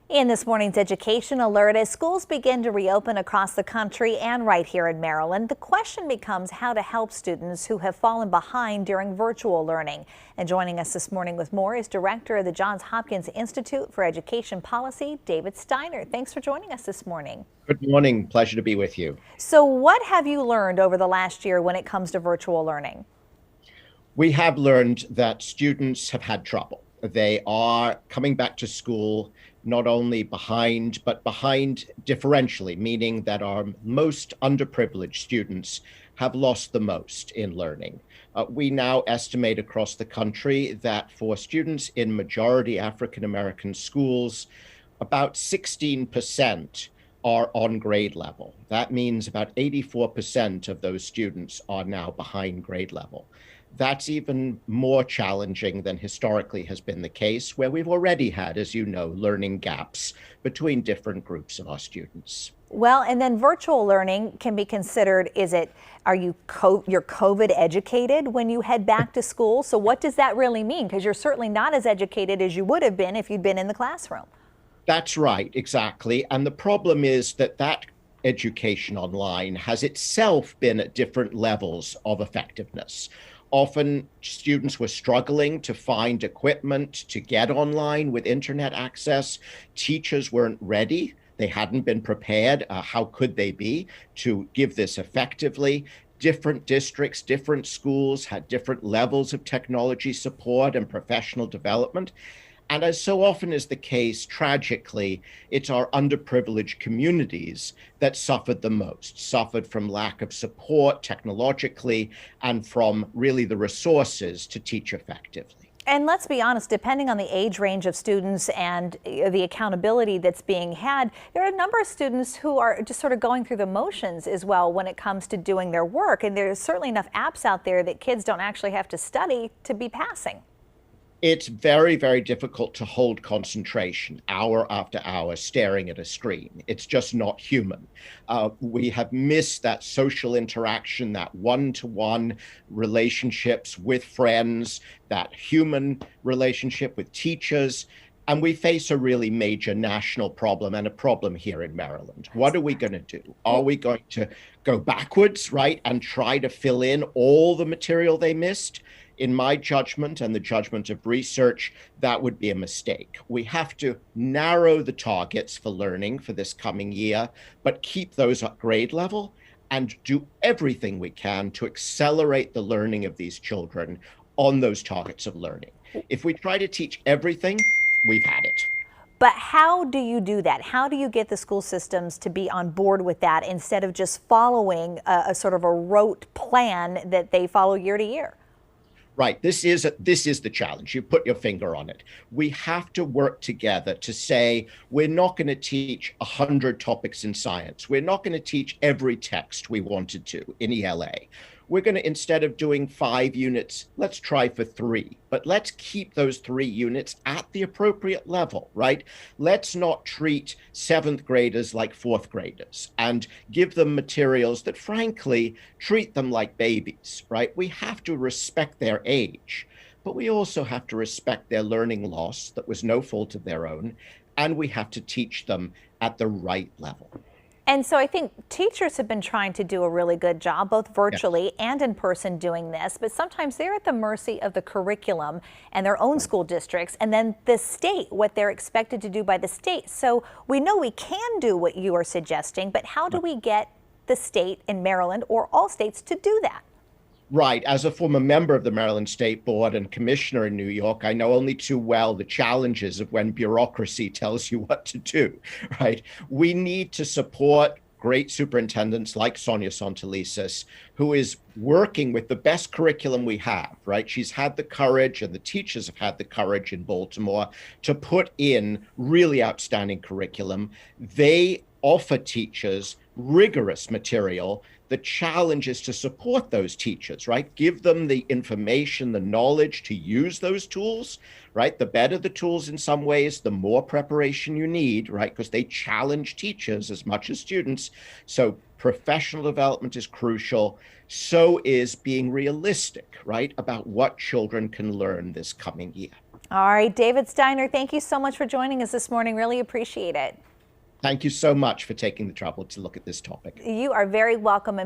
In this morning's education alert, as schools begin to reopen across the country and right here in Maryland, the question becomes how to help students who have fallen behind during virtual learning. And joining us this morning with more is Director of the Johns Hopkins Institute for Education Policy, David Steiner. Thanks for joining us this morning. Good morning. Pleasure to be with you. So what have you learned over the last year when it comes to virtual learning? We have learned that students have had trouble. They are coming back to school not only behind, but behind differentially, meaning that our most underprivileged students have lost the most in learning. We now estimate across the country that for students in majority African American schools, about 16% are on grade level. That means about 84% of those students are now behind grade level. That's even more challenging than historically has been the case, where we've already had, as you know, learning gaps between different groups of our students. Well, and then virtual learning can be considered, are you're COVID educated when you head back to school? So what does that really mean? Because you're certainly not as educated as you would have been if you'd been in the classroom. That's right, exactly. And the problem is that education online has itself been at different levels of effectiveness. Often students were struggling to find equipment to get online with internet access. Teachers weren't ready. They hadn't been prepared. How could they be to give this effectively? Different districts, different schools had different levels of technology support and professional development. And as so often is the case, tragically, it's our underprivileged communities that suffered the most, suffered from lack of support technologically and from really the resources to teach effectively. And let's be honest, depending on the age range of students and the accountability that's being had, there are a number of students who are just sort of going through the motions as well when it comes to doing their work. And there's certainly enough apps out there that kids don't actually have to study to be passing. It's very, very difficult to hold concentration hour after hour staring at a screen. It's just not human. We have missed that social interaction, that one-to-one relationships with friends, that human relationship with teachers. And we face a really major national problem and a problem here in Maryland. What are we going to do? Are we going to go backwards, right, and try to fill in all the material they missed? In my judgment and the judgment of research, that would be a mistake. We have to narrow the targets for learning for this coming year, but keep those at grade level and do everything we can to accelerate the learning of these children on those targets of learning. If we try to teach everything, we've had it. But how do you do that? How do you get the school systems to be on board with that instead of just following a sort of a rote plan that they follow year to year? Right. This is the challenge. You put your finger on it. We have to work together to say we're not going to teach 100 topics in science. We're not going to teach every text we wanted to in ELA. We're going to, instead of doing 5 units, let's try for 3. But let's keep those 3 units at the appropriate level, right? Let's not treat 7th graders like 4th graders and give them materials that, frankly, treat them like babies, right? We have to respect their age, but we also have to respect their learning loss that was no fault of their own, and we have to teach them at the right level. And so I think teachers have been trying to do a really good job, both virtually and in person doing this, but sometimes they're at the mercy of the curriculum and their own school districts, and then the state, what they're expected to do by the state. So we know we can do what you are suggesting, but how do we get the state in Maryland or all states to do that? Right. As a former member of the Maryland State Board and commissioner in New York, I know only too well the challenges of when bureaucracy tells you what to do, right? We need to support great superintendents like Sonia Sontelises, who is working with the best curriculum we have, right? She's had the courage, and the teachers have had the courage in Baltimore to put in really outstanding curriculum. They offer teachers rigorous material. The challenge is to support those teachers, right? Give them the information, the knowledge to use those tools, right? The better the tools in some ways, the more preparation you need, right? Because they challenge teachers as much as students. So professional development is crucial. So is being realistic, right? About what children can learn this coming year. All right, David Steiner, thank you so much for joining us this morning. Really appreciate it. Thank you so much for taking the trouble to look at this topic. You are very welcome.